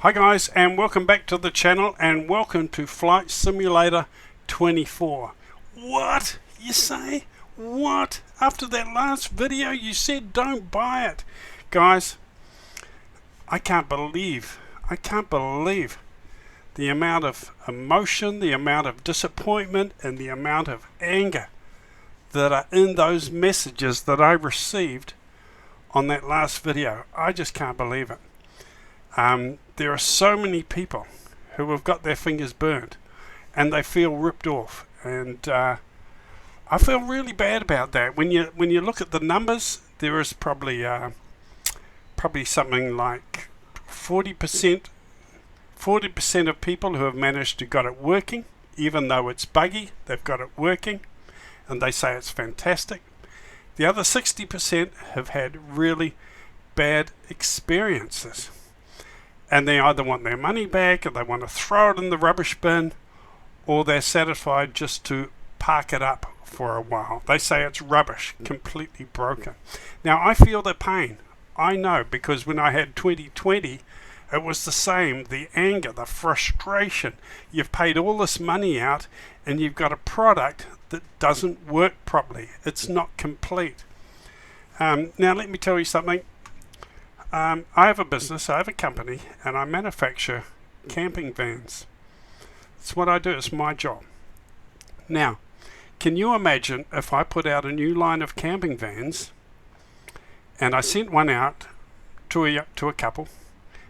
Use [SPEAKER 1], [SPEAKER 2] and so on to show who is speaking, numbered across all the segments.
[SPEAKER 1] Hi guys, and welcome back to the channel, and welcome to Flight Simulator 24. What? You say? What? After that last video you said don't buy it. Guys, I can't believe the amount of emotion, the amount of disappointment, and the amount of anger that are in those messages that I received on that last video. I just can't believe it. There are so many people who have got their fingers burnt and they feel ripped off, and I feel really bad about that. When you look at the numbers, there is probably something like 40% of people who have managed to got it working, even though it's buggy. They've got it working and they say it's fantastic. The other 60% have had really bad experiences, and they either want their money back, or they want to throw it in the rubbish bin, or they're satisfied just to park it up for a while. They say it's rubbish, completely broken. Now I feel their pain. I know, because when I had 2020, it was the same. The anger, the frustration. You've paid all this money out and you've got a product that doesn't work properly. It's not complete. Now let me tell you something. I have a business, I have a company, and I manufacture camping vans. It's what I do, it's my job. Now, can you imagine if I put out a new line of camping vans and I sent one out to a couple,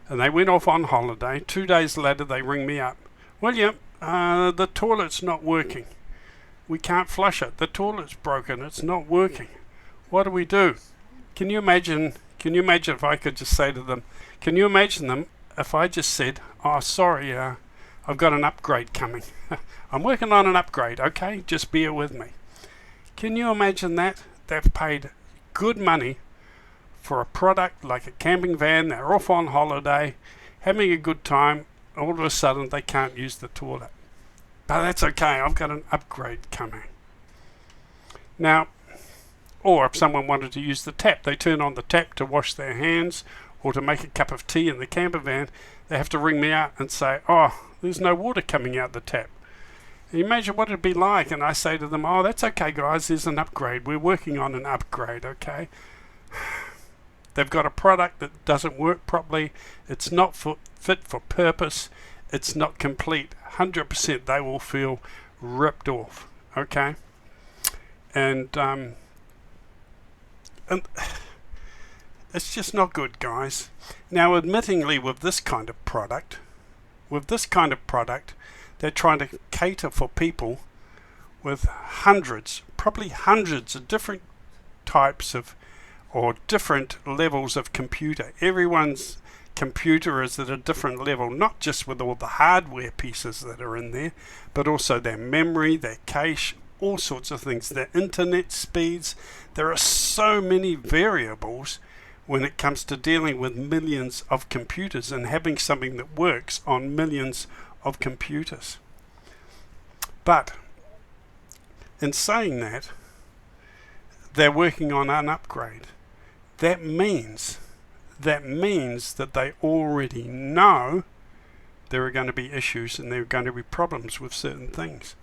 [SPEAKER 1] and they went off on holiday. 2 days later they ring me up. William, the toilet's not working. We can't flush it. The toilet's broken. It's not working. What do we do? Can you imagine if I could just say to them, can you imagine them if I just said, oh sorry, I've got an upgrade coming. I'm working on an upgrade, okay? Just bear with me. Can you imagine that? They've paid good money for a product like a camping van. They're off on holiday, having a good time. All of a sudden they can't use the toilet. But that's okay, I've got an upgrade coming. Now, or if someone wanted to use the tap, they turn on the tap to wash their hands or to make a cup of tea in the camper van, they have to ring me out and say, oh, there's no water coming out the tap. And you imagine what it'd be like, and I say to them, oh, that's okay guys, there's an upgrade, we're working on an upgrade, okay? They've got a product that doesn't work properly, it's not fit for purpose, it's not complete. 100% they will feel ripped off, okay? And it's just not good, guys. Now admittingly, with this kind of product, they're trying to cater for people with probably hundreds of different types of or different levels of computer. Everyone's computer is at a different level, not just with all the hardware pieces that are in there, but also their memory, their cache, all sorts of things, their internet speeds. There are so many variables when it comes to dealing with millions of computers and having something that works on millions of computers. But in saying that, they're working on an upgrade. That means that they already know there are going to be issues and there are going to be problems with certain things.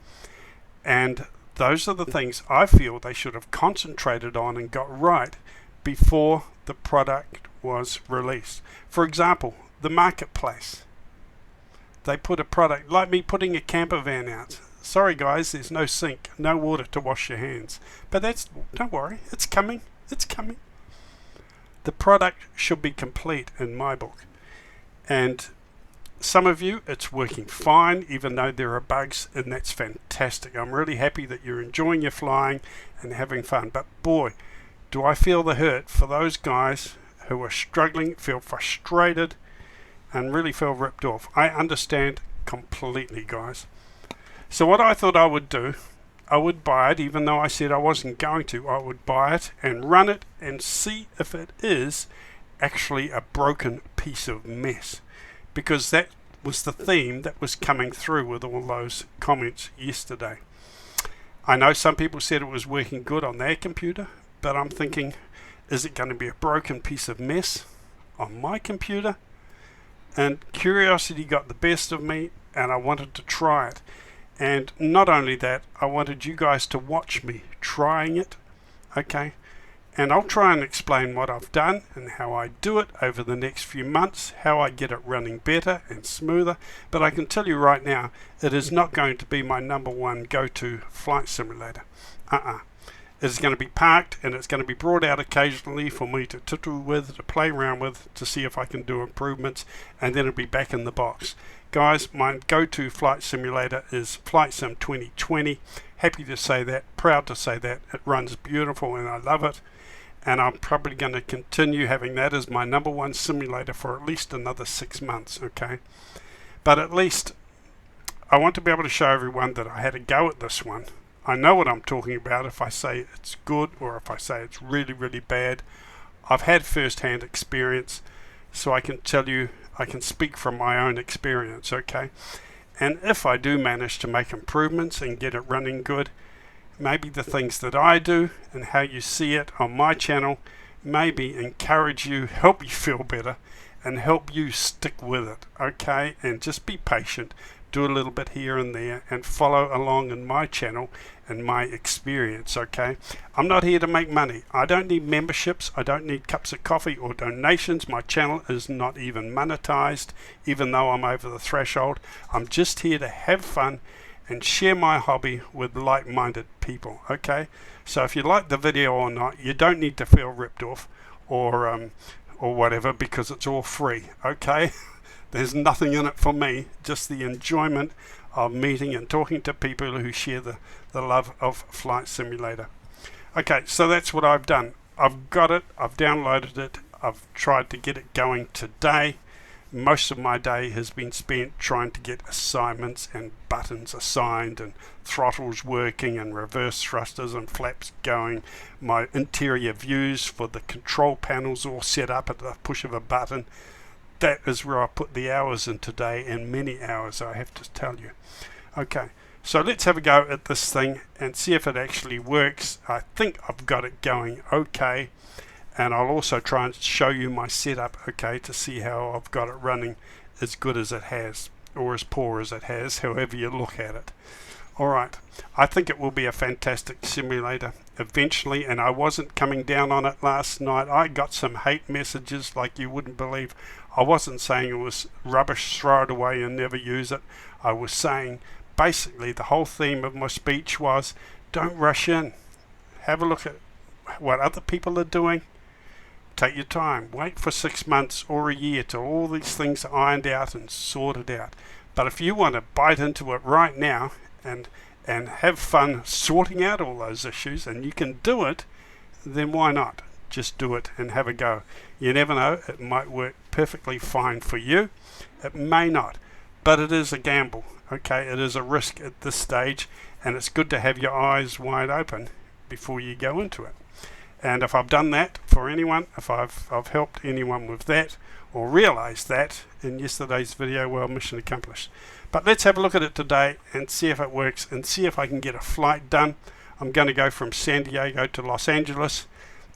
[SPEAKER 1] And those are the things I feel they should have concentrated on and got right before the product was released. For example, the marketplace. They put a product, like me putting a camper van out. Sorry guys, there's no sink, no water to wash your hands. But don't worry, it's coming. The product should be complete in my book. And some of you, it's working fine, even though there are bugs, and that's fantastic. I'm really happy that you're enjoying your flying and having fun. But boy, do I feel the hurt for those guys who are struggling, feel frustrated, and really feel ripped off. I understand completely, guys. So what I thought I would do, I would buy it, even though I said I wasn't going to. I would buy it and run it and see if it is actually a broken piece of mess. Because that was the theme that was coming through with all those comments yesterday. I know some people said it was working good on their computer, but I'm thinking, is it going to be a broken piece of mess on my computer? And curiosity got the best of me, and I wanted to try it. And not only that, I wanted you guys to watch me trying it. Okay, and I'll try and explain what I've done and how I do it over the next few months, how I get it running better and smoother. But I can tell you right now, it is not going to be my number one go-to flight simulator. It's going to be parked, and it's going to be brought out occasionally for me to tittle with, to play around with, to see if I can do improvements, and then it'll be back in the box. Guys, my go-to flight simulator is Flight Sim 2020. Happy to say that, proud to say that. It runs beautiful and I love it. And I'm probably going to continue having that as my number one simulator for at least another 6 months, okay? But at least I want to be able to show everyone that I had a go at this one. I know what I'm talking about if I say it's good or if I say it's really, really bad. I've had first-hand experience, so I can tell you, I can speak from my own experience, okay? And if I do manage to make improvements and get it running good, maybe the things that I do and how you see it on my channel maybe encourage you, help you feel better, and help you stick with it, okay? And just be patient, do a little bit here and there, and follow along in my channel and my experience, okay? I'm not here to make money. I don't need memberships. I don't need cups of coffee or donations. My channel is not even monetized, even though I'm over the threshold. I'm just here to have fun and share my hobby with like-minded people, okay? So if you like the video or not, you don't need to feel ripped off or whatever, because it's all free, okay? There's nothing in it for me, just the enjoyment of meeting and talking to people who share the love of Flight Simulator. Okay, so that's what I've done. I've got it, I've downloaded it, I've tried to get it going today. Most of my day has been spent trying to get assignments and buttons assigned and throttles working and reverse thrusters and flaps going. My interior views for the control panels all set up at the push of a button. That is where I put the hours in today, and many hours, I have to tell you. Okay, so let's have a go at this thing and see if it actually works. I think I've got it going okay. And I'll also try and show you my setup, okay, to see how I've got it running as good as it has, or as poor as it has, however you look at it. Alright, I think it will be a fantastic simulator eventually, and I wasn't coming down on it last night. I got some hate messages like you wouldn't believe. I wasn't saying it was rubbish, throw it away and never use it. I was saying, basically, the whole theme of my speech was, don't rush in. Have a look at what other people are doing. Take your time. Wait for 6 months or a year till all these things are ironed out and sorted out. But if you want to bite into it right now and have fun sorting out all those issues, and you can do it, then why not? Just do it and have a go. You never know, it might work perfectly fine for you. It may not, but it is a gamble, okay? It is a risk at this stage, and it's good to have your eyes wide open before you go into it. And if I've done that for anyone, if I've helped anyone with that or realized that in yesterday's video, well, mission accomplished. But let's have a look at it today and see if it works and see if I can get a flight done. I'm going to go from San Diego to Los Angeles,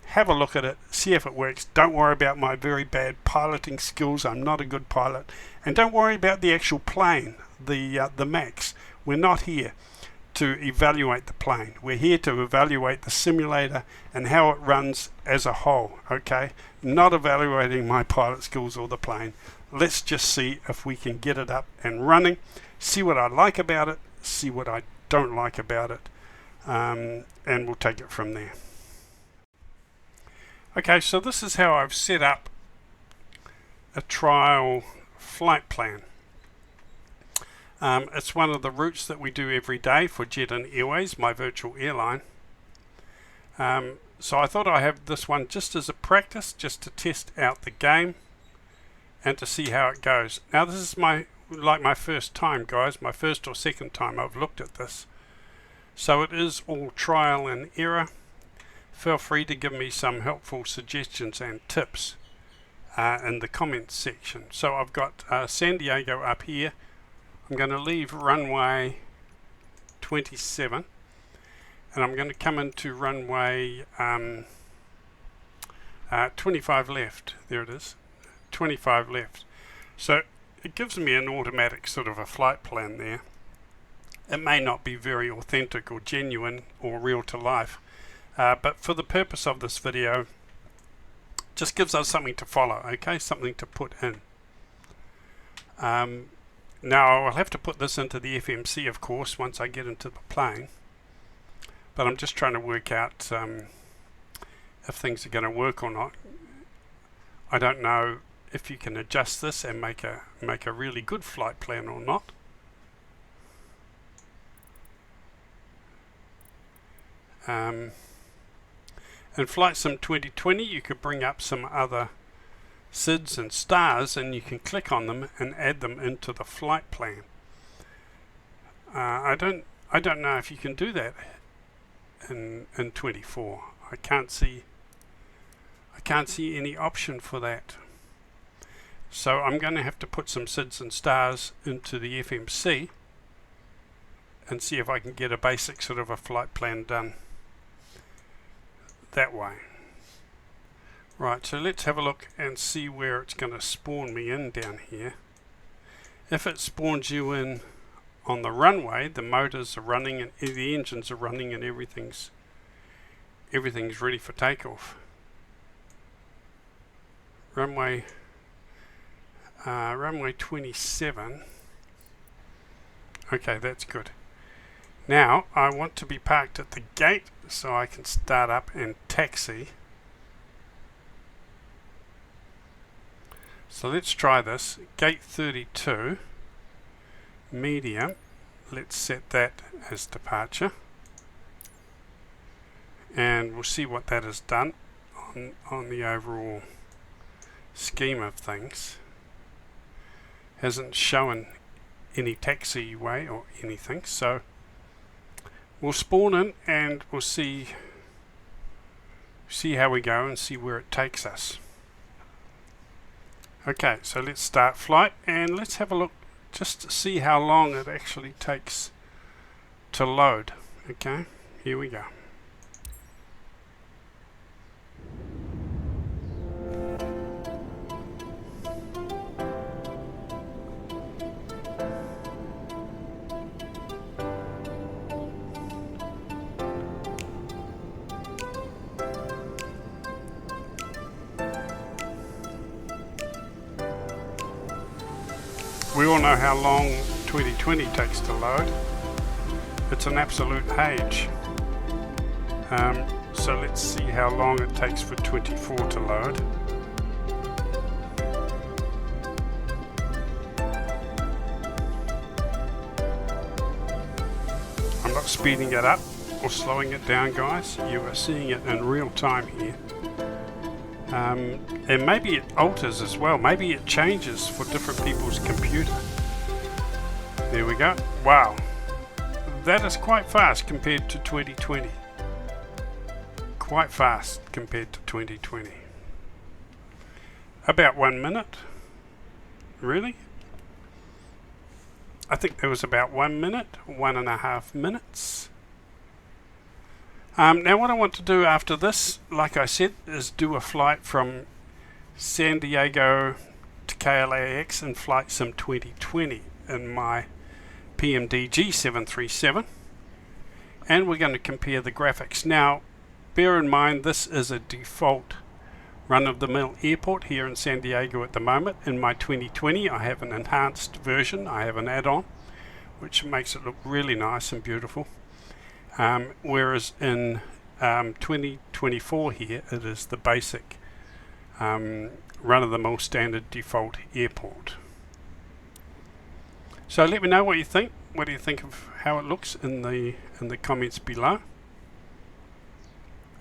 [SPEAKER 1] have a look at it, see if it works. Don't worry about my very bad piloting skills. I'm not a good pilot. And don't worry about the actual plane, the MAX. We're not here to evaluate the plane. We're here to evaluate the simulator and how it runs as a whole, okay? Not evaluating my pilot skills or the plane. Let's just see if we can get it up and running, see what I like about it, see what I don't like about it, and we'll take it from there. Okay, so this is how I've set up a trial flight plan. It's one of the routes that we do every day for Jet and Airways, my virtual airline. So I thought I'd have this one just as a practice, just to test out the game and to see how it goes. Now this is my first time, guys, my first or second time I've looked at this. So it is all trial and error. Feel free to give me some helpful suggestions and tips in the comments section. So I've got San Diego up here. I'm going to leave runway 27 and I'm going to come into runway 25 left. There it is, 25 left. So it gives me an automatic sort of a flight plan there. It may not be very authentic or genuine or real to life, but for the purpose of this video, just gives us something to follow, okay, something to put in. Now I'll have to put this into the FMC, of course, once I get into the plane, but I'm just trying to work out if things are going to work or not. I don't know if you can adjust this and make a really good flight plan or not. In Flight Sim 2020 you could bring up some other SIDs and stars and you can click on them and add them into the flight plan. I don't know if you can do that in 24. I can't see any option for that. So I'm going to have to put some SIDs and stars into the FMC and see if I can get a basic sort of a flight plan done that way. Right, so let's have a look and see where it's going to spawn me in down here. If it spawns you in on the runway, the motors are running and the engines are running and everything's ready for takeoff. Runway 27. Okay, that's good. Now I want to be parked at the gate so I can start up and taxi. So let's try this. Gate 32, medium. Let's set that as departure. And we'll see what that has done on the overall scheme of things. Hasn't shown any taxiway or anything, so we'll spawn in and we'll see how we go and see where it takes us. Okay, so let's start flight and let's have a look just to see how long it actually takes to load. Okay, here we go. We all know how long 2020 takes to load. It's an absolute age. So let's see how long it takes for 24 to load. I'm not speeding it up or slowing it down, guys. You are seeing it in real time here. And maybe it alters as well. Maybe it changes for different people's computer. There we go. Wow. That is quite fast compared to 2020. Quite fast compared to 2020. About 1 minute. Really? I think there was about 1 minute, 1.5 minutes. Now what I want to do after this, like I said, is do a flight from San Diego to KLAX in Flight Sim 2020 in my PMDG 737, and we're going to compare the graphics. Now bear in mind this is a default run-of-the-mill airport here in San Diego at the moment. In my 2020 I have an enhanced version, I have an add-on which makes it look really nice and beautiful. Whereas in 2024 here it is the basic run-of-the-mill standard default airport. So let me know what you think. What do you think of how it looks in the comments below?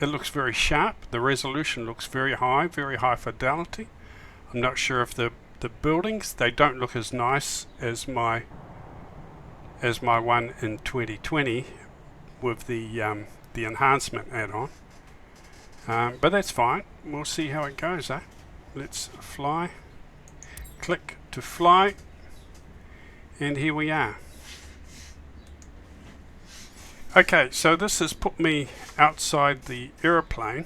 [SPEAKER 1] It looks very sharp. The resolution looks very high fidelity. I'm not sure if the buildings, they don't look as nice as my one in 2020 with the enhancement add-on, but that's fine. We'll see how it goes. Let's fly, click to fly, and here we are. Okay, so this has put me outside the aeroplane,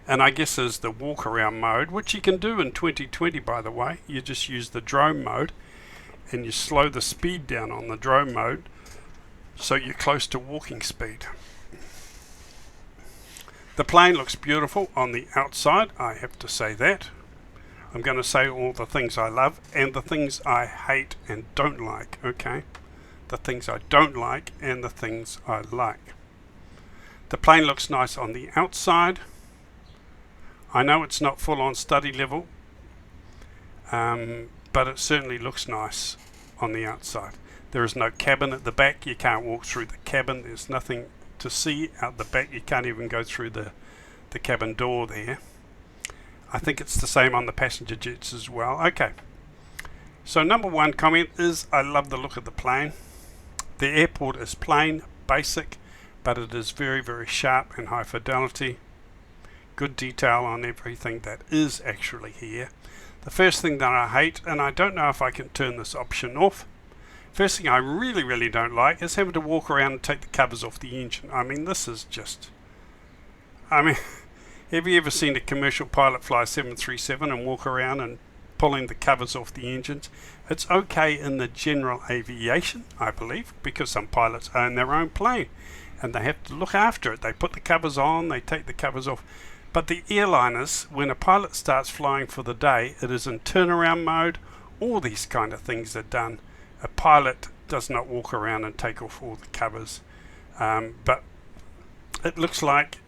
[SPEAKER 1] And I guess there's the walk around mode, which you can do in 2020, by the way. You just use the drone mode and you slow the speed down on the drone mode so you're close to walking speed. The plane looks beautiful on the outside, I have to say that. I'm going to say all the things I love and the things I hate and don't like, okay? The things I don't like and the things I like. The plane looks nice on the outside. I know it's not full on study level, but it certainly looks nice on the outside. There is no cabin at the back. You can't walk through the cabin. There's nothing to see out the back. You can't even go through the cabin door there. I think it's the same on the passenger jets as well. Okay, so number one comment is I love the look of the plane. The airport is plain, basic, but it is very, very sharp and high fidelity. Good detail on everything that is actually here. The first thing that I hate, and I don't know if I can turn this option off, first thing I really, really don't like is having to walk around and take the covers off the engine. I mean, this is just, have you ever seen a commercial pilot fly a 737 and walk around and pulling the covers off the engines? It's okay in the general aviation, I believe, because some pilots own their own plane and they have to look after it. They put the covers on, they take the covers off. But the airliners, when a pilot starts flying for the day, it is in turnaround mode. All these kind of things are done. A pilot does not walk around and take off all the covers. But it looks like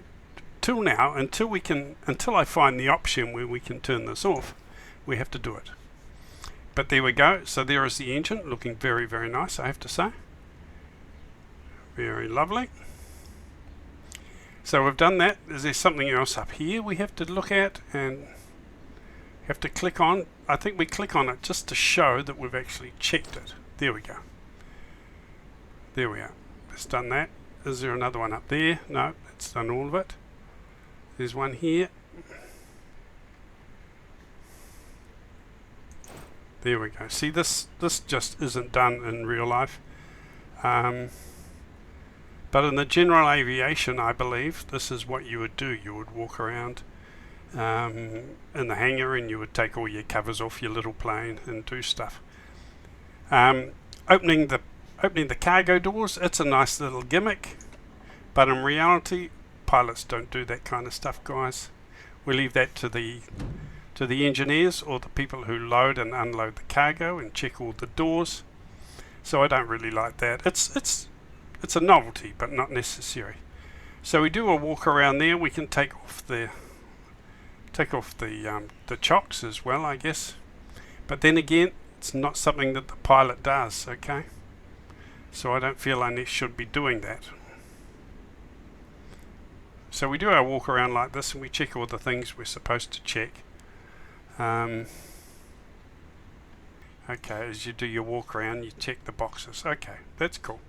[SPEAKER 1] till now, until I find the option where we can turn this off, we have to do it. But there we go. So there is the engine, looking very, very nice, I have to say. Very lovely. So we've done that. Is there something else up here we have to look at and have to click on? I think we click on it just to show that we've actually checked it. There we go. There we are. It's done that. Is there another one up there? No, it's done all of it. There's one here. There we go. See, this just isn't done in real life. But in the general aviation, I believe, this is what you would do. You would walk around in the hangar and you would take all your covers off your little plane and do stuff. Opening the cargo doors, it's a nice little gimmick. But in reality, pilots don't do that kind of stuff, guys. We leave that to the engineers or the people who load and unload the cargo and check all the doors. So I don't really like that. It's a novelty, but not necessary. So we do a walk around there. We can take off the chocks as well, I guess. But then again, it's not something that the pilot does. Okay. So I don't feel I should be doing that. So we do our walk around like this, and we check all the things we're supposed to check. Okay, as you do your walk around, you check the boxes. Okay, that's cool.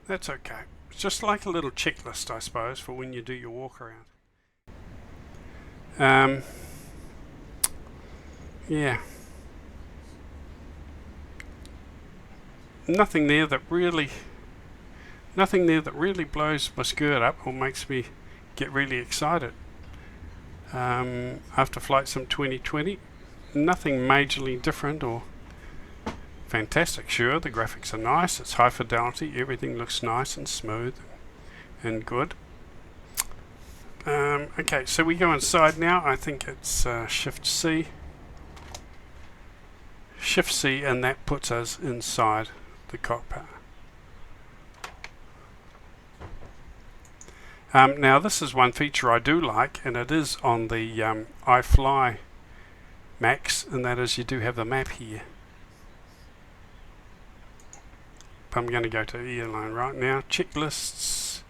[SPEAKER 1] That's okay. It's just like a little checklist, I suppose, for when you do your walk around. Yeah. Nothing there that really blows my skirt up or makes me get really excited. After Flight Sim 2020, nothing majorly different or fantastic. Sure, the graphics are nice, it's high fidelity, everything looks nice and smooth and good. Okay, so we go inside now. I think it's Shift C, and that puts us inside the cockpit. Now this is one feature I do like, and it is on the iFly Max, and that is you do have the map here. I'm going to go to airline right now. Checklists,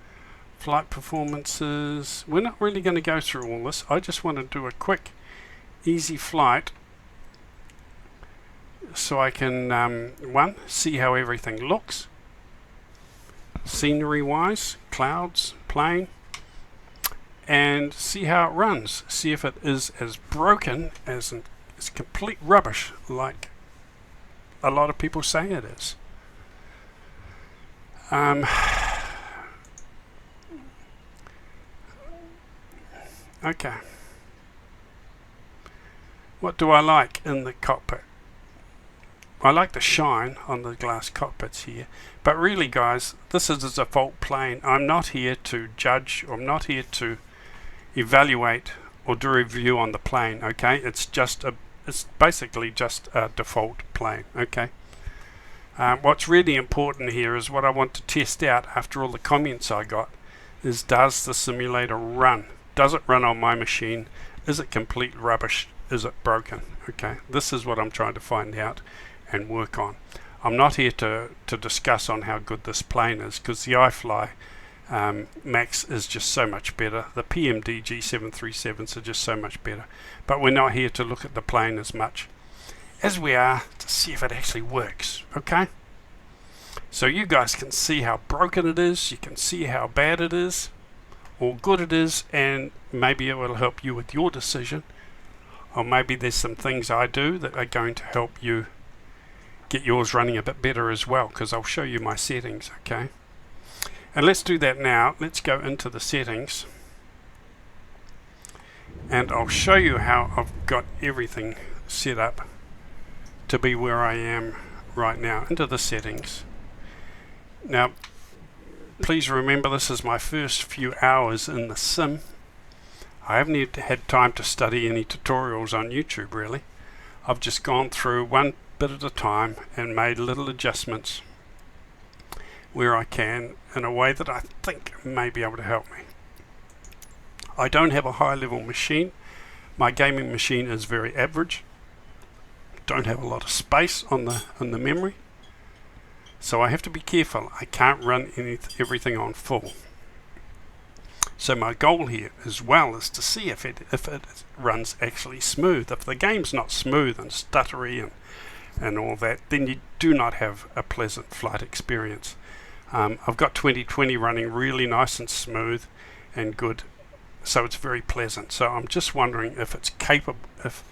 [SPEAKER 1] flight performances. We're not really going to go through all this. I just want to do a quick, easy flight so I can, one, see how everything looks, scenery-wise, clouds, plane, and see how it runs. See if it is as broken as it's complete rubbish like a lot of people say it is. Okay. What do I like in the cockpit? I like the shine on the glass cockpits here, but really guys, this is a default plane. I'm not here to judge, or I'm not here to evaluate or do a review on the plane, okay? It's basically just a default plane, okay? What's really important here is what I want to test out after all the comments I got is, does the simulator run? Does it run on my machine? Is it complete rubbish? Is it broken? Okay, this is what I'm trying to find out and work on. I'm not here to discuss on how good this plane is, because the iFly Max is just so much better. The PMD G737s are just so much better. But we're not here to look at the plane as much as we are to see if it actually works, okay? So you guys can see how broken it is, you can see how bad it is, or good it is, and maybe it will help you with your decision. Or maybe there's some things I do that are going to help you get yours running a bit better as well, because I'll show you my settings, okay? And let's do that now. Let's go into the settings and I'll show you how I've got everything set up to be where I am right now. Into the settings. Now please remember, this is my first few hours in the sim. I haven't had time to study any tutorials on YouTube really. I've just gone through one bit at a time and made little adjustments where I can in a way that I think may be able to help me. I don't have a high level machine. My gaming machine is very average. Don't have a lot of space on the memory, so I have to be careful. I can't run everything on full. So my goal here as well is to see if it runs actually smooth. If the game's not smooth and stuttery and all that, then you do not have a pleasant flight experience. I've got 2020 running really nice and smooth and good, so it's very pleasant. So I'm just wondering if it's capable, if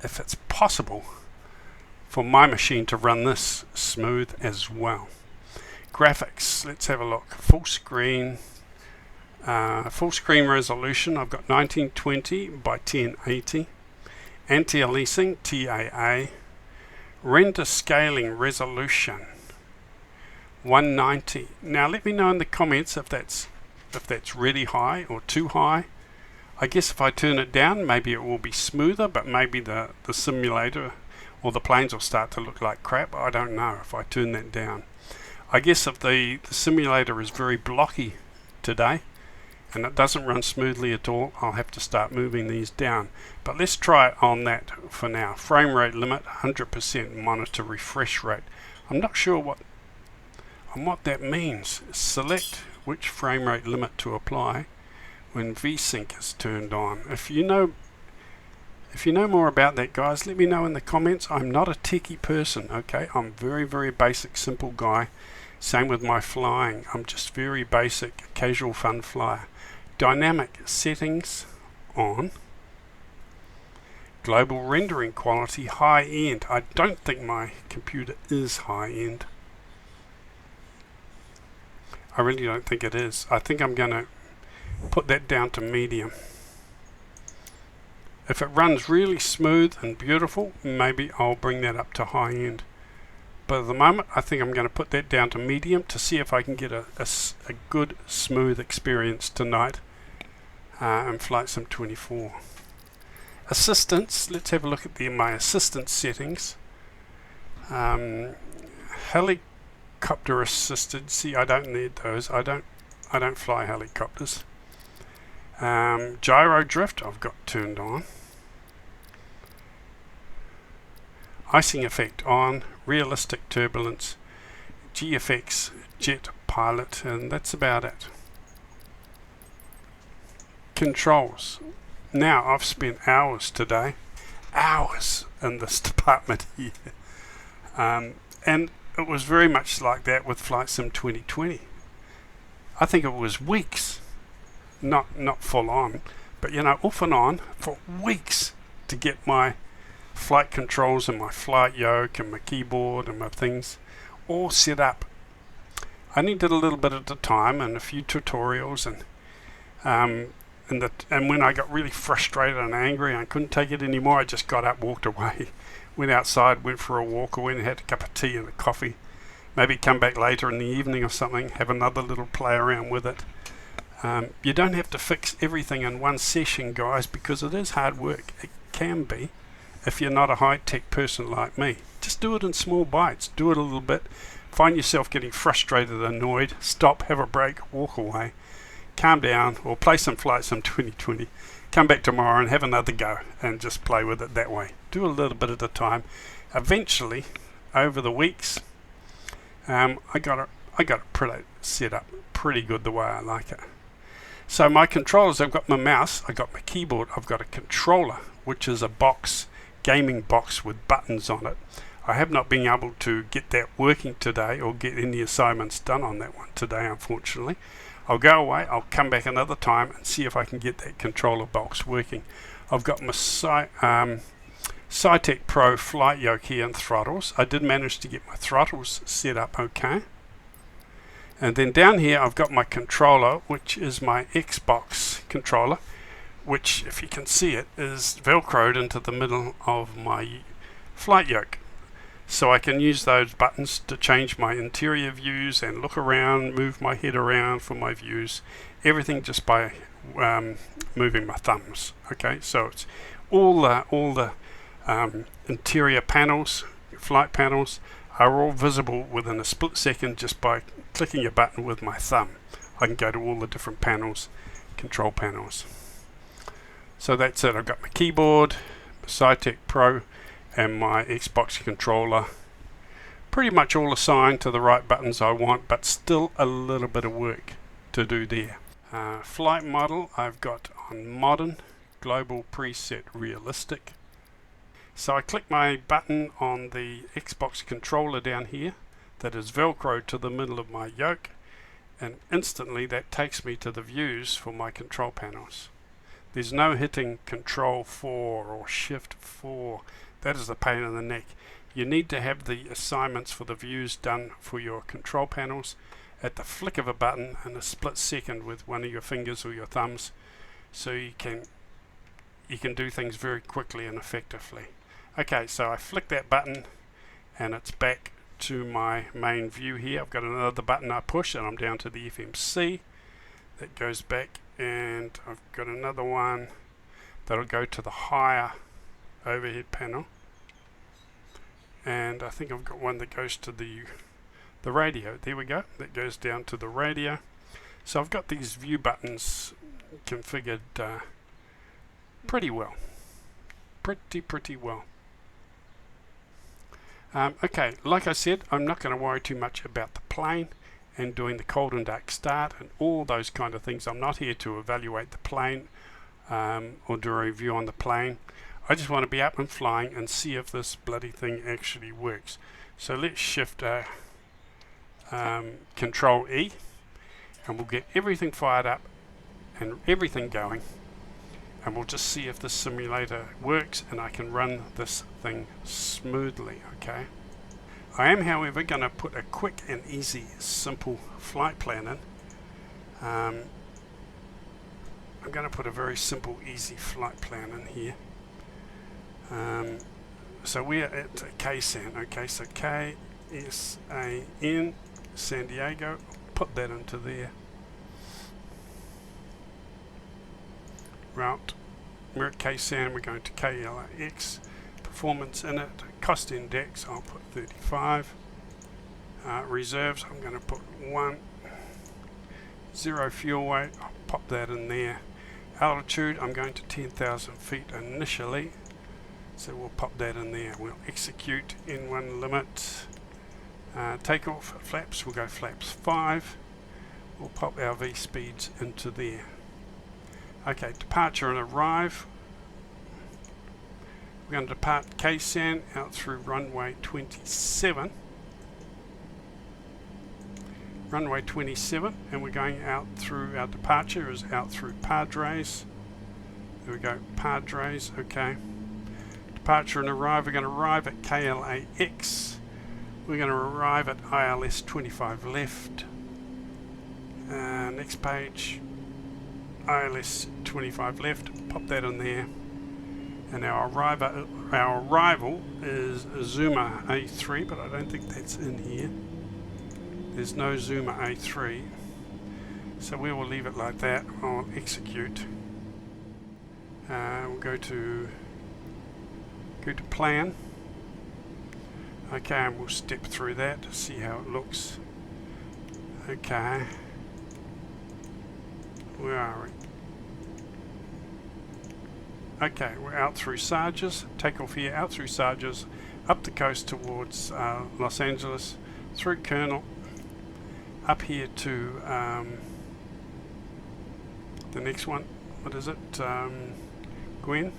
[SPEAKER 1] it's possible for my machine to run this smooth as well. Graphics, let's have a look. Full screen resolution. I've got 1920 by 1080. Anti-aliasing TAA. Render scaling resolution 190. Now let me know in the comments if that's really high or too high. I guess if I turn it down, maybe it will be smoother, but maybe the simulator or the planes will start to look like crap. I don't know if I turn that down. I guess if the simulator is very blocky today and it doesn't run smoothly at all, I'll have to start moving these down. But let's try it on that for now. Frame rate limit 100%, monitor refresh rate. I'm not sure what that means. Select which frame rate limit to apply when VSync is turned on. If you know more about that, guys, let me know in the comments. I'm not a techie person, okay? I'm very, very basic, simple guy. Same with my flying. I'm just very basic, casual fun flyer. Dynamic settings on. Global rendering quality high end. I don't think my computer is high end. I really don't think it is. I think I'm going to put that down to medium. If it runs really smooth and beautiful, maybe I'll bring that up to high end. But at the moment, I think I'm going to put that down to medium to see if I can get a good, smooth experience tonight in Flight Sim 24. Assistance, let's have a look at my assistance settings. Helicopter assisted, see, I don't need those. I don't fly helicopters. Gyro drift I've got turned on. Icing effect on. Realistic turbulence. GFX jet pilot, and that's about it. Controls. Now I've spent hours today, hours in this department here, and it was very much like that with Flight Sim 2020. I think it was weeks, not full on, but off and on for weeks to get my flight controls and my flight yoke and my keyboard and my things all set up. I only did a little bit at a time and a few tutorials, and and when I got really frustrated and angry and I couldn't take it anymore, I just got up, walked away, went outside, went for a walk, or went and had a cup of tea and a coffee. Maybe come back later in the evening or something, have another little play around with it. You don't have to fix everything in one session, guys, because it is hard work. It can be if you're not a high-tech person like me. Just do it in small bites. Do it a little bit. Find yourself getting frustrated, annoyed. Stop, have a break, walk away. Calm down, or play some Flight Sim 2020. Come back tomorrow and have another go and just play with it that way. Do a little bit at a time. Eventually, over the weeks, I got it pretty set up pretty good the way I like it. So my controllers, I've got my mouse, I've got my keyboard, I've got a controller, which is a box, gaming box with buttons on it. I have not been able to get that working today or get any assignments done on that one today, unfortunately. I'll go away, I'll come back another time and see if I can get that controller box working. I've got my Cytec Pro flight yoke here and throttles. I did manage to get my throttles set up okay. And then down here I've got my controller, which is my Xbox controller, which, if you can see it, is velcroed into the middle of my flight yoke. So I can use those buttons to change my interior views and look around, move my head around for my views, everything just by moving my thumbs. Okay, so it's all the interior panels, flight panels, are all visible within a split second just by clicking a button with my thumb. I can go to all the different panels, control panels. So that's it. I've got my keyboard, my Cytec Pro, and my Xbox controller. Pretty much all assigned to the right buttons I want, but still a little bit of work to do there. Flight model I've got on modern, global preset realistic. So I click my button on the Xbox controller down here that is velcroed to the middle of my yoke, and instantly that takes me to the views for my control panels. There's no hitting Control 4 or Shift 4. That is the pain in the neck. You need to have the assignments for the views done for your control panels at the flick of a button in a split second with one of your fingers or your thumbs, so you can do things very quickly and effectively. Okay, so I flick that button and it's back to my main view here. I've got another button I push and I'm down to the FMC. That goes back, and I've got another one that'll go to the higher overhead panel, and I think I've got one that goes to the radio. There we go, that goes down to the radio. So I've got these view buttons configured pretty well, pretty well. Okay, like I said, I'm not going to worry too much about the plane and doing the cold and dark start and all those kind of things. I'm not here to evaluate the plane or do a review on the plane. I just want to be up and flying and see if this bloody thing actually works. So let's shift Control E, and we'll get everything fired up and everything going, and we'll just see if the simulator works and I can run this thing smoothly. Okay, I am, however, going to put a quick and easy, simple flight plan in. I'm going to put a very simple, easy flight plan in here. So we're at KSAN. Okay, so KSAN, San Diego. Put that into there. Route. We're at KSAN. We're going to KLAX. Performance in it. Cost index. I'll put 35. Reserves. I'm going to put 1. 0 fuel weight. I'll pop that in there. Altitude. I'm going to 10,000 feet initially. So we'll pop that in there. We'll execute N1 limit. Takeoff flaps. We'll go flaps 5. We'll pop our V speeds into there. Okay, departure and arrive. We're going to depart KSAN out through runway 27. Runway 27, and we're going out through, our departure is out through Padres. There we go, Padres, okay. Departure and arrive, we're going to arrive at KLAX. We're going to arrive at ILS 25 left. Next page. ILS 25 left, pop that in there, and our arrival is Zuma A3, but I don't think that's in here. There's no Zuma A3, so we will leave it like that. I'll execute. We'll go to plan. Okay, and we'll step through that to see how it looks. Okay, where are we? Okay, we're out through Sarges, takeoff here, out through Sarges, up the coast towards Los Angeles, through Colonel, up here to the next one, what is it, Gwen,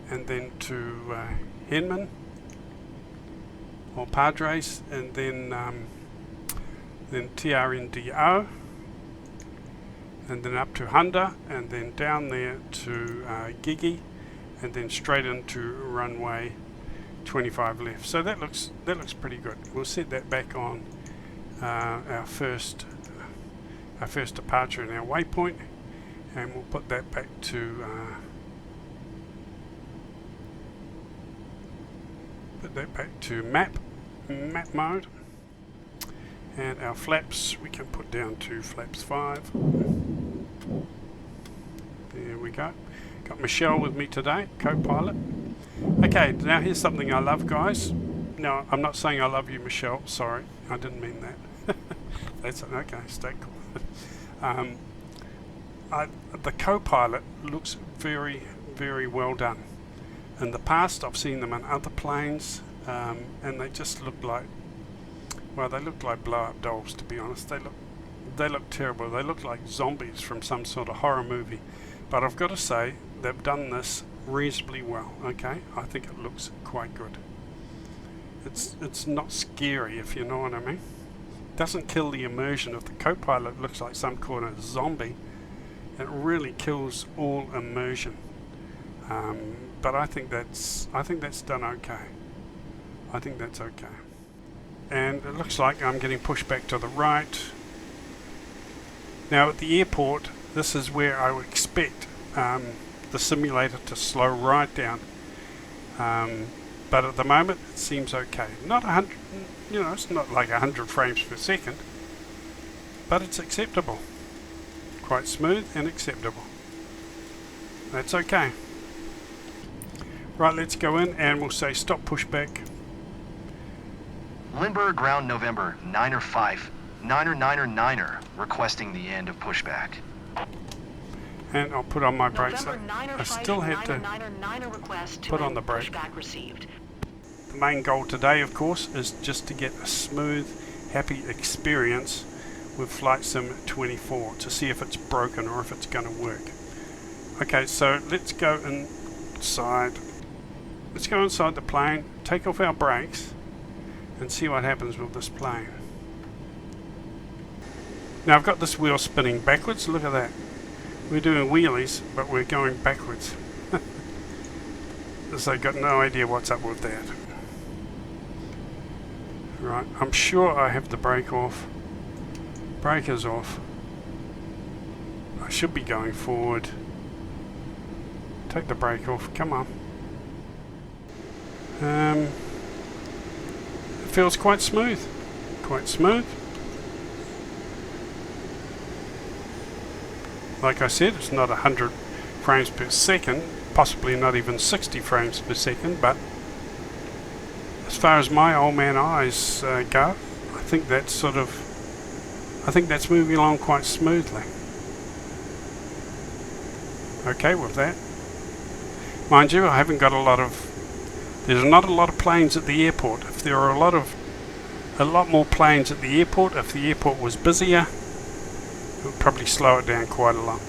[SPEAKER 1] and then to Henman, or Padres, and then TRNDO, and then up to Honda, and then down there to Gigi, and then straight into runway 25 left. So that looks pretty good. We'll set that back on our first departure and our waypoint, and we'll put that back to map mode. And our flaps we can put down to flaps 5. There we go. Got Michelle with me today, co-pilot. Okay, now here's something I love, guys. No, I'm not saying I love you, Michelle. Sorry, I didn't mean that. That's okay. Stay cool. The co-pilot looks very, very well done. In the past, I've seen them in other planes, and they just look like, well, they look like blow-up dolls, to be honest. They look terrible. They look like zombies from some sort of horror movie. But I've got to say, they've done this reasonably well. Okay, I think it looks quite good. It's not scary, if you know what I mean. It doesn't kill the immersion. If the co-pilot looks like some kind of zombie, it really kills all immersion. But I think that's done okay. I think that's okay. And it looks like I'm getting pushed back to the right. Now at the airport, this is where I would expect the simulator to slow right down. But at the moment it seems okay. Not 100, you know, it's not like 100 frames per second, but it's acceptable. Quite smooth and acceptable. That's okay. Right, let's go in and we'll say stop pushback.
[SPEAKER 2] Lindbergh ground November 9er5 9er requesting the end of pushback.
[SPEAKER 1] And I'll put on my brakes. I still had to put on the brake. The main goal today, of course, is just to get a smooth, happy experience with Flight Sim 24 to see if it's broken or if it's going to work. Okay, so let's go inside. Let's go inside the plane, take off our brakes, and see what happens with this plane. Now I've got this wheel spinning backwards. Look at that. We're doing wheelies, but we're going backwards. So I've got no idea what's up with that. Right, I'm sure I have the brake off. Brake is off. I should be going forward. Take the brake off, come on. It feels quite smooth. Quite smooth. Like I said, it's not 100 frames per second, possibly not even 60 frames per second, but as far as my old man eyes go, I think that's moving along quite smoothly. Okay with that. Mind you, I haven't got there's not a lot of planes at the airport. If there are a lot more planes at the airport, if the airport was busier, it would probably slow it down quite a lot.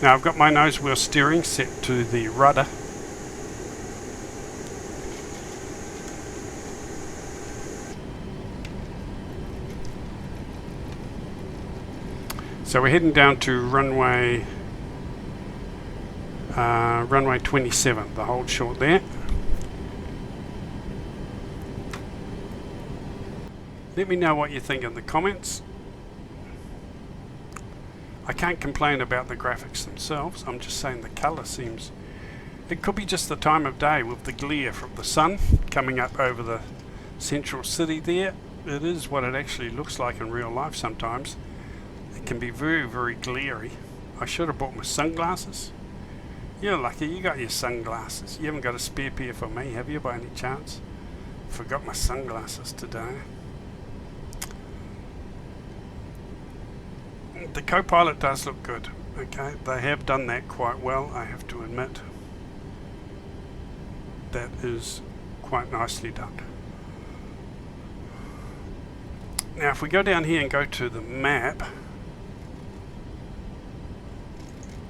[SPEAKER 1] Now I've got my nose wheel steering set to the rudder. So we're heading down to runway 27, the hold short there. Let me know what you think in the comments. I can't complain about the graphics themselves. I'm just saying the colour seems... It could be just the time of day with the glare from the sun coming up over the central city there. It is what it actually looks like in real life sometimes. It can be very, very glary. I should have brought my sunglasses. You're lucky you got your sunglasses. You haven't got a spare pair for me, have you, by any chance? Forgot my sunglasses today. The co-pilot does look good. Okay, they have done that quite well, I have to admit. That is quite nicely done. Now if we go down here and go to the map,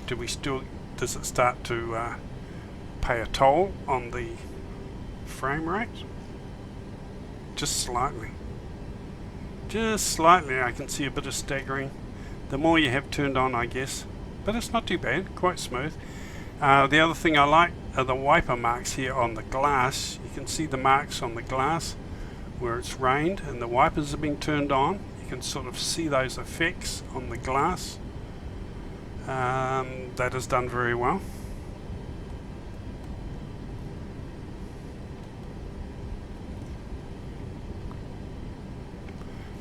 [SPEAKER 1] does it start to pay a toll on the frame rate? Just slightly. Just slightly, I can see a bit of staggering. The more you have turned on, I guess. But it's not too bad, quite smooth. The other thing I like are the wiper marks here on the glass. You can see the marks on the glass where it's rained and the wipers have been turned on. You can sort of see those effects on the glass. That is done very well.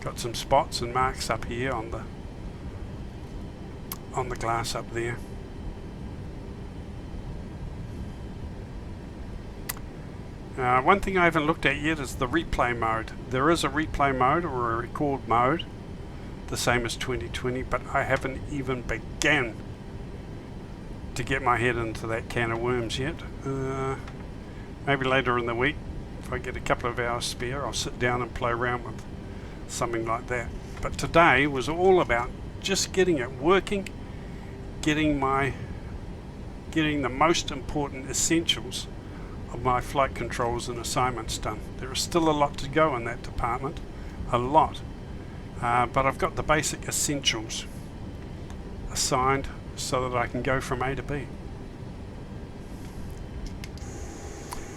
[SPEAKER 1] Got some spots and marks up here on the glass up there. One thing I haven't looked at yet is the replay mode. There is a replay mode or a record mode, the same as 2020, but I haven't even began to get my head into that can of worms yet. Maybe later in the week, if I get a couple of hours spare, I'll sit down and play around with something like that. But today was all about just getting it working, getting the most important essentials of my flight controls and assignments done. There is still a lot to go in that department, a lot, but I've got the basic essentials assigned so that I can go from A to B.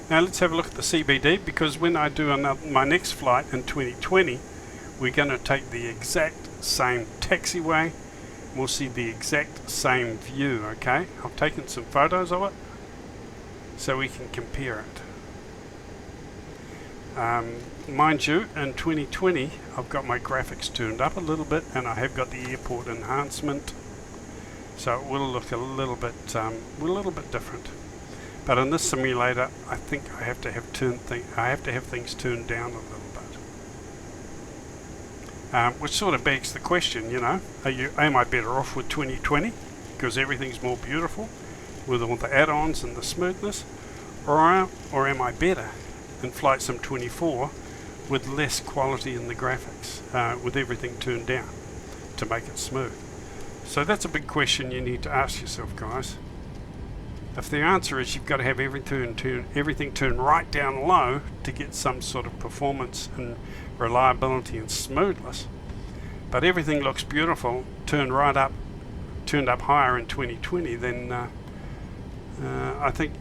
[SPEAKER 1] Now let's have a look at the CBD, because when I do my next flight in 2020, we're going to take the exact same taxiway. We'll see the exact same view, okay? I've taken some photos of it so we can compare it. Mind you, in 2020 I've got my graphics turned up a little bit and I have got the airport enhancement, so it will look a little bit different. But in this simulator, I think I have to have things turned down a little bit. Which sort of begs the question, you know, am I better off with 2020 because everything's more beautiful with all the add-ons and the smoothness, or am I better in Flight Sim 24 with less quality in the graphics, with everything turned down to make it smooth? So that's a big question you need to ask yourself, guys. If the answer is you've got to have everything turned right down low to get some sort of performance and reliability and smoothness, but everything looks beautiful turned up higher in 2020, then I think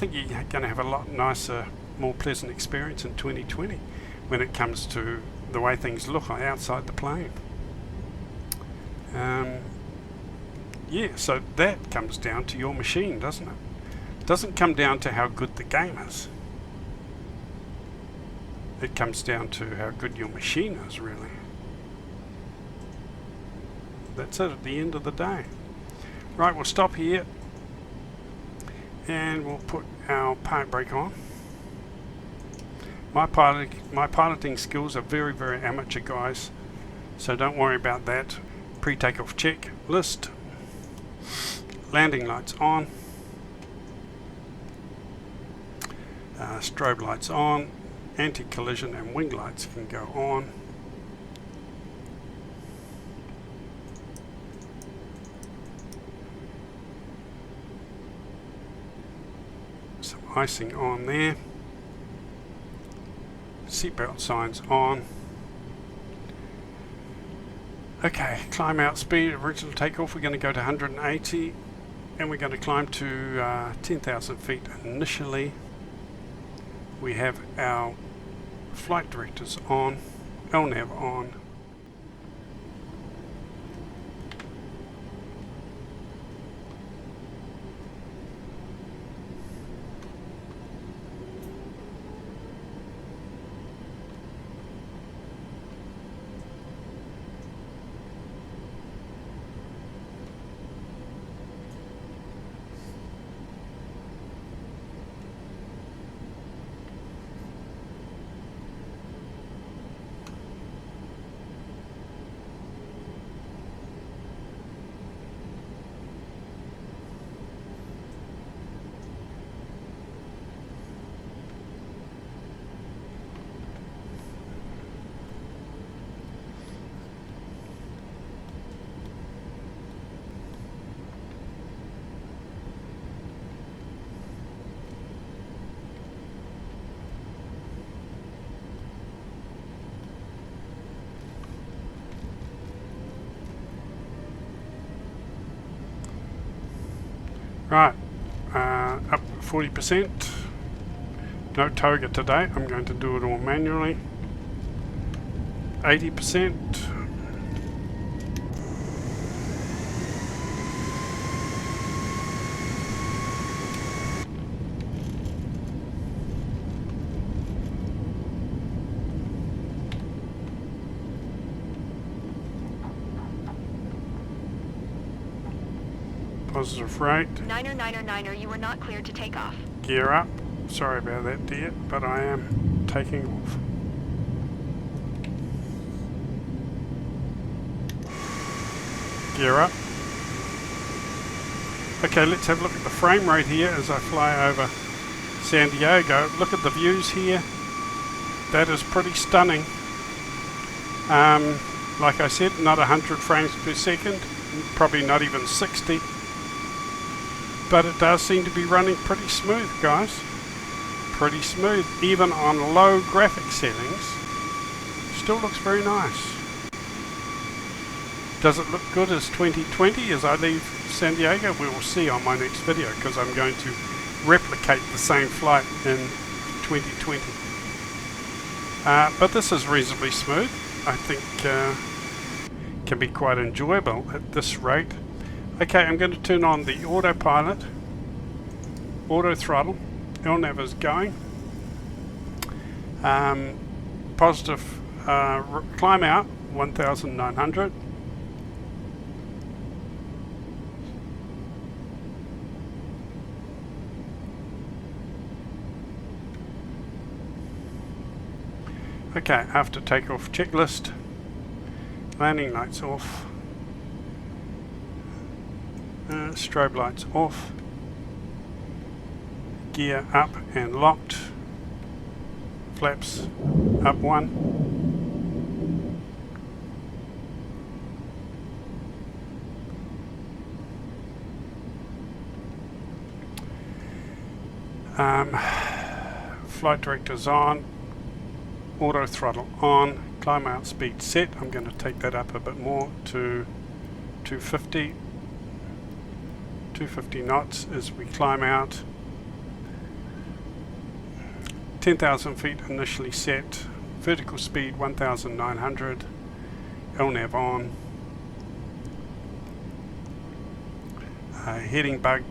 [SPEAKER 1] you're going to have a lot nicer, more pleasant experience in 2020 when it comes to the way things look outside the plane. Yeah, so that comes down to your machine, doesn't it? It doesn't come down to how good the game is. It comes down to how good your machine is, really. That's it at the end of the day. Right, we'll stop here and we'll put our park brake on. My piloting skills are very, very amateur, guys, so don't worry about that. Pre-takeoff check list. Landing lights on. Strobe lights on. Anti-collision and wing lights can go on. Some icing on there. Seatbelt signs on. Okay, climb out speed, original takeoff, we're going to go to 180 and we're going to climb to 10,000 feet initially. We have our flight directors on, LNAV on. Right, up 40%. No toga today, I'm going to do it all manually. 80%. Positive rate.
[SPEAKER 3] Niner, you were not cleared to take off.
[SPEAKER 1] Gear up. Sorry about that, dear, but I am taking off. Gear up. Okay, let's have a look at the frame rate here as I fly over San Diego. Look at the views here. That is pretty stunning. Like I said, not 100 frames per second, probably not even 60. But it does seem to be running pretty smooth, guys. Pretty smooth, even on low graphic settings. Still looks very nice. Does it look good as 2020 as I leave San Diego? We will see on my next video, because I'm going to replicate the same flight in 2020. But this is reasonably smooth. I think can be quite enjoyable at this rate. Okay, I'm going to turn on the autopilot, auto throttle. LNAV is going. Positive climb out 1,900. Okay, after takeoff checklist. Landing lights off. Strobe lights off. Gear up and locked. Flaps up 1. Flight director's on. Auto throttle on. Climb out speed set. I'm going to take that up a bit more to 250. 250 knots as we climb out. 10,000 feet initially set. Vertical speed 1,900. LNAV on. Heading bug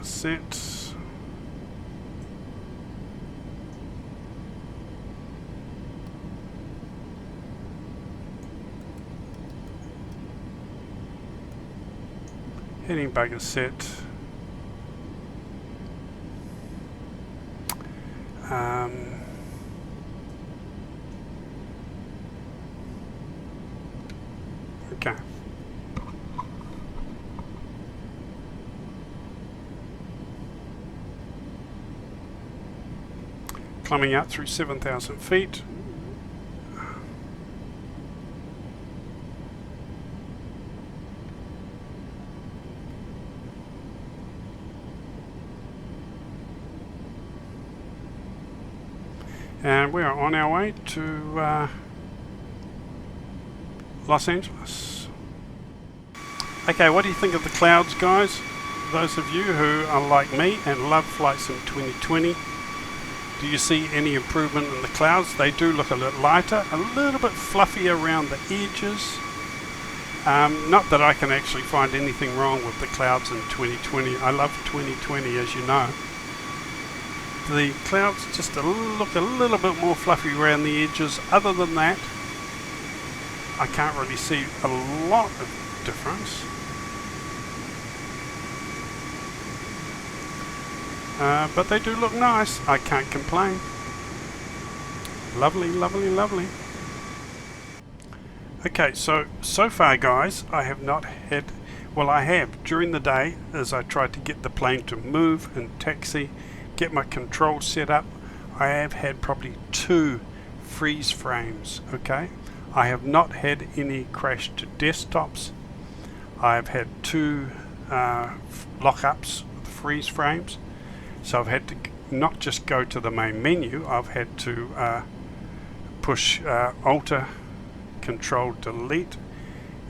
[SPEAKER 1] set. Heading bug is set. Okay. Climbing out through 7,000 feet. And we are on our way to Los Angeles. Okay, what do you think of the clouds, guys? Those of you who are like me and love flights in 2020, Do you see any improvement in the clouds? They do look a little lighter, a little bit fluffy around the edges. Not that I can actually find anything wrong with the clouds in 2020. I love 2020, as you know. The clouds just look a little bit more fluffy around the edges. Other than that, I can't really see a lot of difference. But they do look nice. I can't complain. Lovely, lovely, lovely. Okay, so far guys, I have not had, well I have during the day as I tried to get the plane to move and taxi, get my controls set up. I have had probably 2 freeze frames, okay? I have not had any crash to desktops. I have had 2 lock-ups with freeze frames. So I've had to not just go to the main menu, I've had to push Alt, Control, Delete,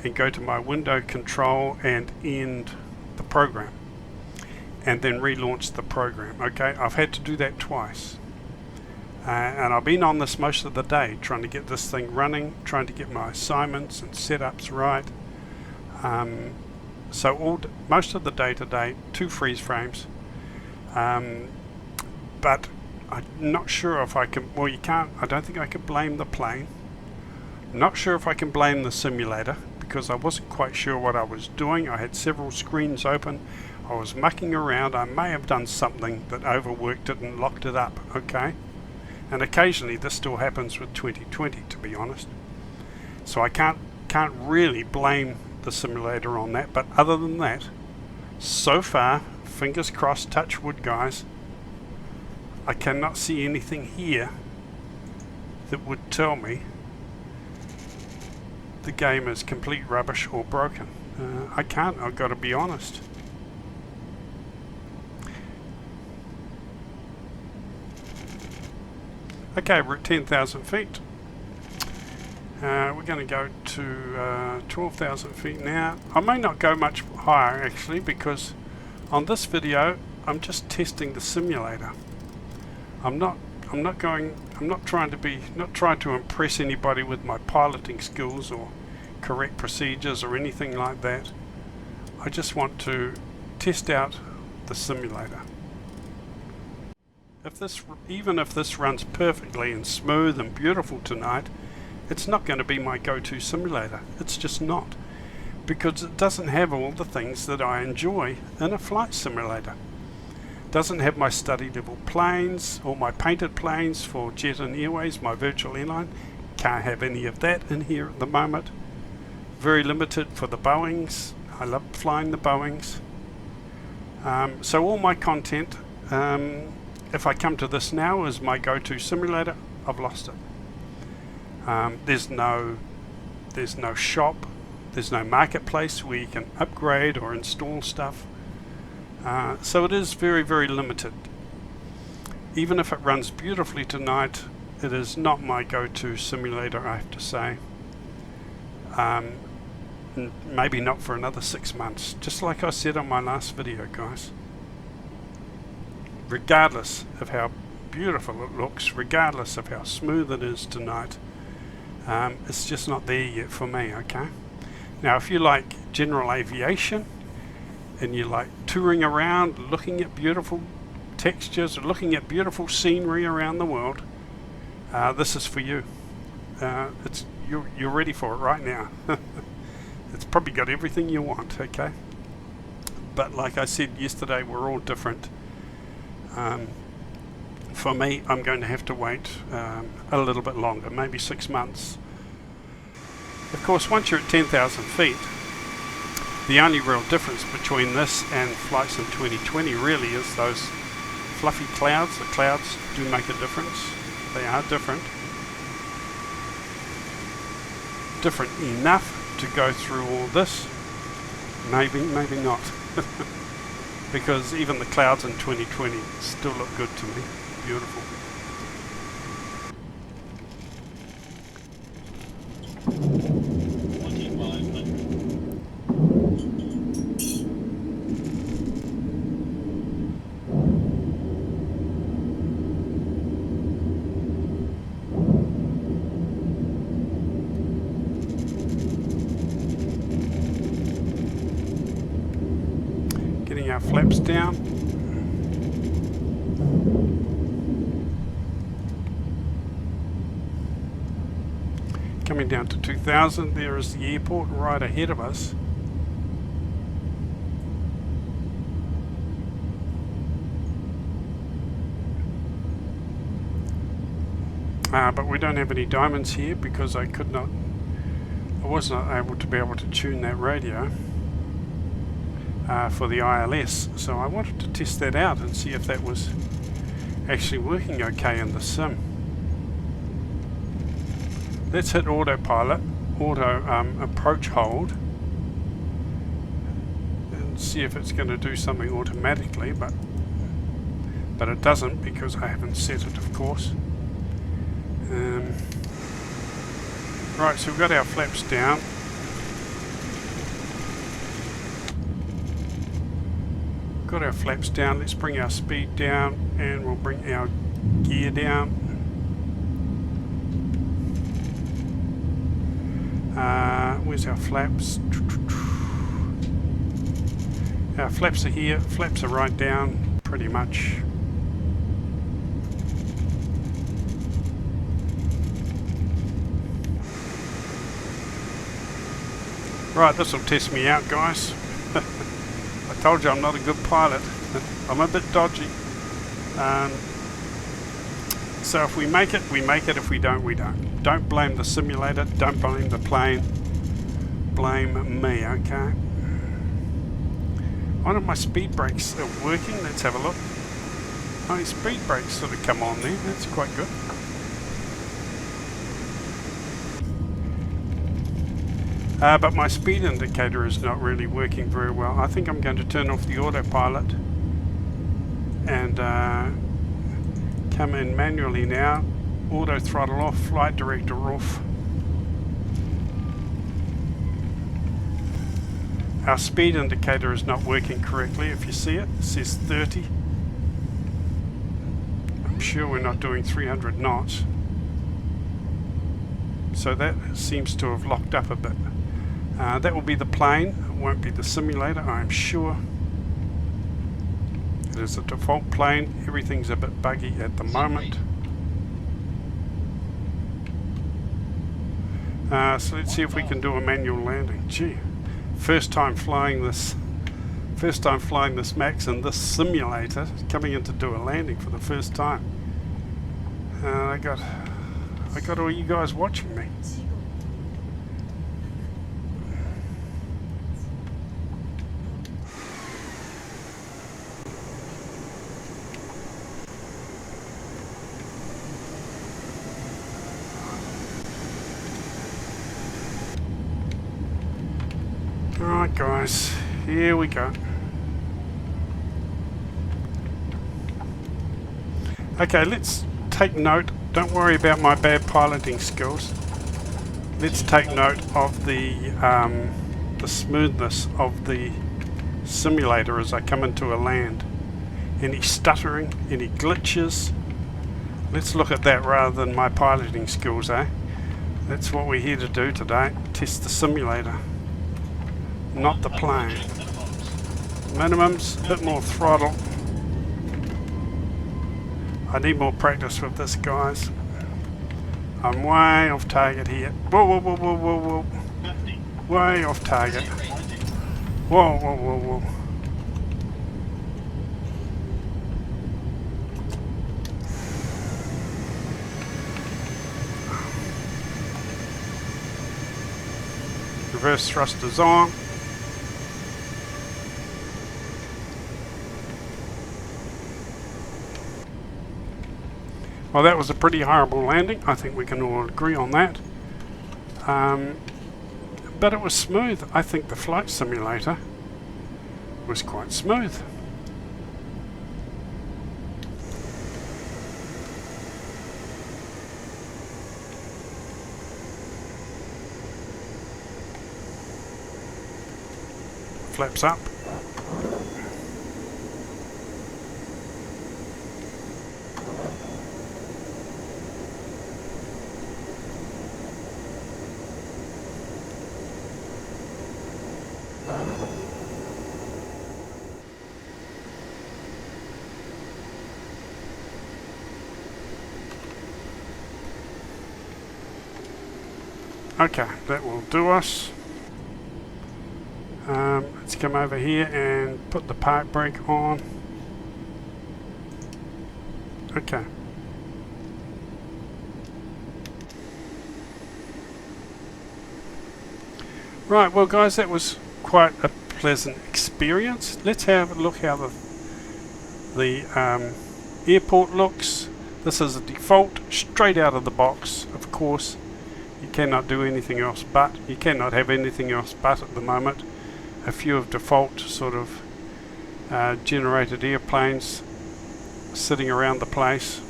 [SPEAKER 1] and go to my window control and end the program. And then relaunch the program, okay? I've had to do that twice. And I've been on this most of the day, trying to get this thing running, trying to get my assignments and setups right. So most of the day today, 2 freeze frames. But I'm not sure if I can, well you can't, I don't think I can blame the plane. Not sure if I can blame the simulator because I wasn't quite sure what I was doing. I had several screens open. I was mucking around. I may have done something that overworked it and locked it up, okay? And occasionally this still happens with 2020, to be honest. So I can't really blame the simulator on that, but other than that, so far, fingers crossed, touch wood guys, I cannot see anything here that would tell me the game is complete rubbish or broken. I can't, I've got to be honest. Okay, we're at 10,000 feet. We're going to go to 12,000 feet now. I may not go much higher actually because on this video I'm just testing the simulator. I'm not trying to impress anybody with my piloting skills or correct procedures or anything like that. I just want to test out the simulator. Even if this runs perfectly and smooth and beautiful tonight, it's not going to be my go-to simulator. It's just not, because it doesn't have all the things that I enjoy in a flight simulator. Doesn't have my study level planes or my painted planes for Jet and Airways, my virtual airline. Can't have any of that in here at the moment. Very limited for the Boeings. I love flying the Boeings. So all my content, if I come to this now as my go-to simulator, I've lost it. There's no shop, there's no marketplace where you can upgrade or install stuff. So it is very, very limited. Even if it runs beautifully tonight, it is not my go-to simulator, I have to say. Maybe not for another 6 months, just like I said on my last video, guys. Regardless of how beautiful it looks, regardless of how smooth it is tonight, it's just not there yet for me, okay? Now if you like general aviation and you like touring around, looking at beautiful textures, looking at beautiful scenery around the world, this is for you. You're ready for it right now. It's probably got everything you want, okay? But like I said yesterday, we're all different. For me, I'm going to have to wait a little bit longer, maybe 6 months. Of course, once you're at 10,000 feet, the only real difference between this and flights in 2020 really is those fluffy clouds. The clouds do make a difference. They are different. Different enough to go through all this. Maybe not. Because even the clouds in 2020 still look good to me. Beautiful. our flaps down. Coming down to 2000, there is the airport right ahead of us. But we don't have any diamonds here because I was not able to tune that radio for the ILS. So I wanted to test that out and see if that was actually working okay in the sim. Let's hit autopilot, approach hold, and see if it's going to do something automatically, but it doesn't because I haven't set it, of course. Right, so we've got our flaps down. Got our flaps down. Let's bring our speed down, and we'll bring our gear down. Where's our flaps? Our flaps are here. Flaps are right down, pretty much. Right, this will test me out, guys. I told you I'm not a good pilot. I'm a bit dodgy. So if we make it, we make it. If we don't, we don't. Don't blame the simulator. Don't blame the plane. Blame me, okay? One of my speed brakes are working. Let's have a look. Oh, speed brakes sort of come on there. That's quite good. But my speed indicator is not really working very well. I think I'm going to turn off the autopilot and come in manually now. Auto throttle off, flight director off. Our speed indicator is not working correctly. If you see it, it says 30. I'm sure we're not doing 300 knots. So that seems to have locked up a bit. That will be the plane, it won't be the simulator, I'm sure. It is a default plane, everything's a bit buggy at the moment. So let's see if we can do a manual landing. Gee, first time flying this Max in this simulator, coming in to do a landing for the first time. I got all you guys watching me. Alright guys, here we go. Okay, let's take note. Don't worry about my bad piloting skills. Let's take note of the smoothness of the simulator as I come into a land. Any stuttering, any glitches. Let's look at that rather than my piloting skills, eh? That's what we're here to do today. Test the simulator, not the plane. Minimums, a bit more throttle. I need more practice with this, guys. I'm way off target here. Whoa, whoa, whoa, whoa, whoa, whoa. Way off target. Whoa, whoa, whoa, whoa. Reverse thrusters on. Well, that was a pretty horrible landing. I think we can all agree on that. But it was smooth. I think the flight simulator was quite smooth. Flaps up. Okay, that will do us. Let's come over here and put the park brake on. Okay. Right, well guys, that was quite a pleasant experience. Let's have a look how the airport looks. This is a default, straight out of the box, of course. You cannot do anything else but. You cannot have anything else but at the moment. A few of default sort of generated airplanes sitting around the place.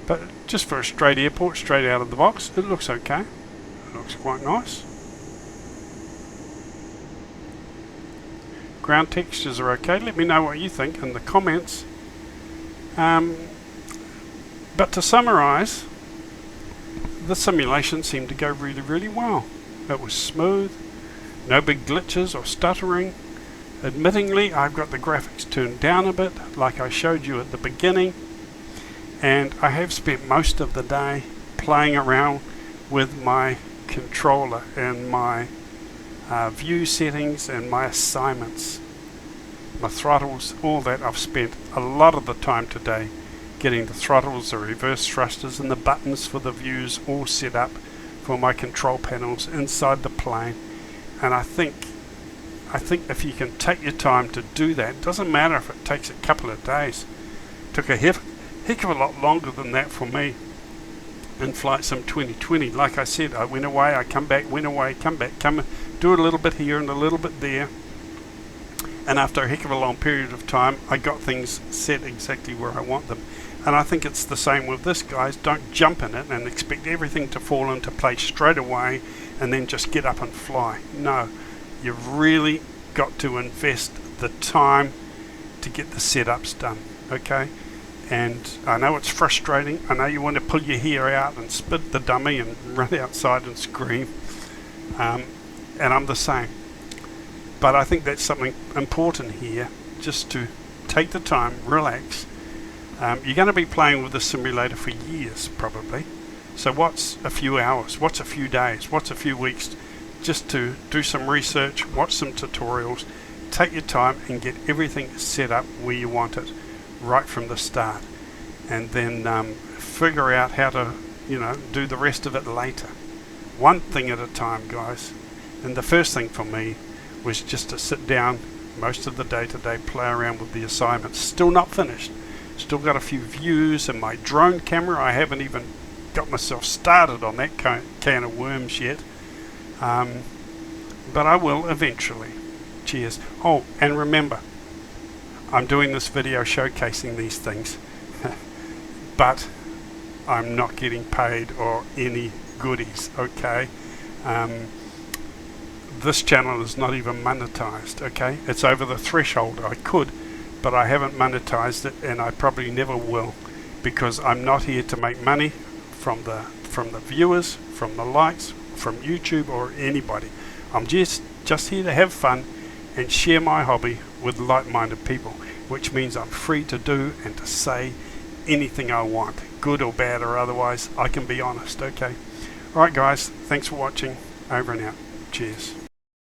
[SPEAKER 1] But just for a straight airport, straight out of the box, it looks okay. It looks quite nice. Ground textures are okay. Let me know what you think in the comments. But to summarise, the simulation seemed to go really, really well. It was smooth, no big glitches or stuttering. Admittingly, I've got the graphics turned down a bit, like I showed you at the beginning. And I have spent most of the day playing around with my controller and my view settings and my assignments, my throttles, all that. I've spent a lot of the time today getting the throttles, the reverse thrusters and the buttons for the views all set up for my control panels inside the plane. And I think if you can take your time to do that, it doesn't matter if it takes a couple of days. It took a heck of a lot longer than that for me in Flight Sim 2020. Like I said, I went away, I come back, went away, come back, do a little bit here and a little bit there. And after a heck of a long period of time, I got things set exactly where I want them. And I think it's the same with this, guys. Don't jump in it and expect everything to fall into place straight away and then just get up and fly. No, you've really got to invest the time to get the setups done, okay? And I know it's frustrating. I know you want to pull your hair out and spit the dummy and run outside and scream. And I'm the same. But I think that's something important here, just to take the time, relax. You're going to be playing with the simulator for years, probably. So what's a few hours? What's a few days? What's a few weeks? Just to do some research, watch some tutorials, take your time and get everything set up where you want it right from the start. And then figure out how to, do the rest of it later. One thing at a time, guys. And the first thing for me was just to sit down most of the day today, play around with the assignments. Still not finished. Still got a few views in my drone camera. I haven't even got myself started on that can of worms yet. But I will eventually. Cheers. Oh, and remember, I'm doing this video showcasing these things. But I'm not getting paid or any goodies, okay? This channel is not even monetized, okay? It's over the threshold. I could, but I haven't monetized it, and I probably never will, because I'm not here to make money from the viewers, from the likes, from YouTube or anybody. I'm just here to have fun and share my hobby with like-minded people, which means I'm free to do and to say anything I want, good or bad or otherwise. I can be honest, okay? Alright guys, thanks for watching. Over and out. Cheers.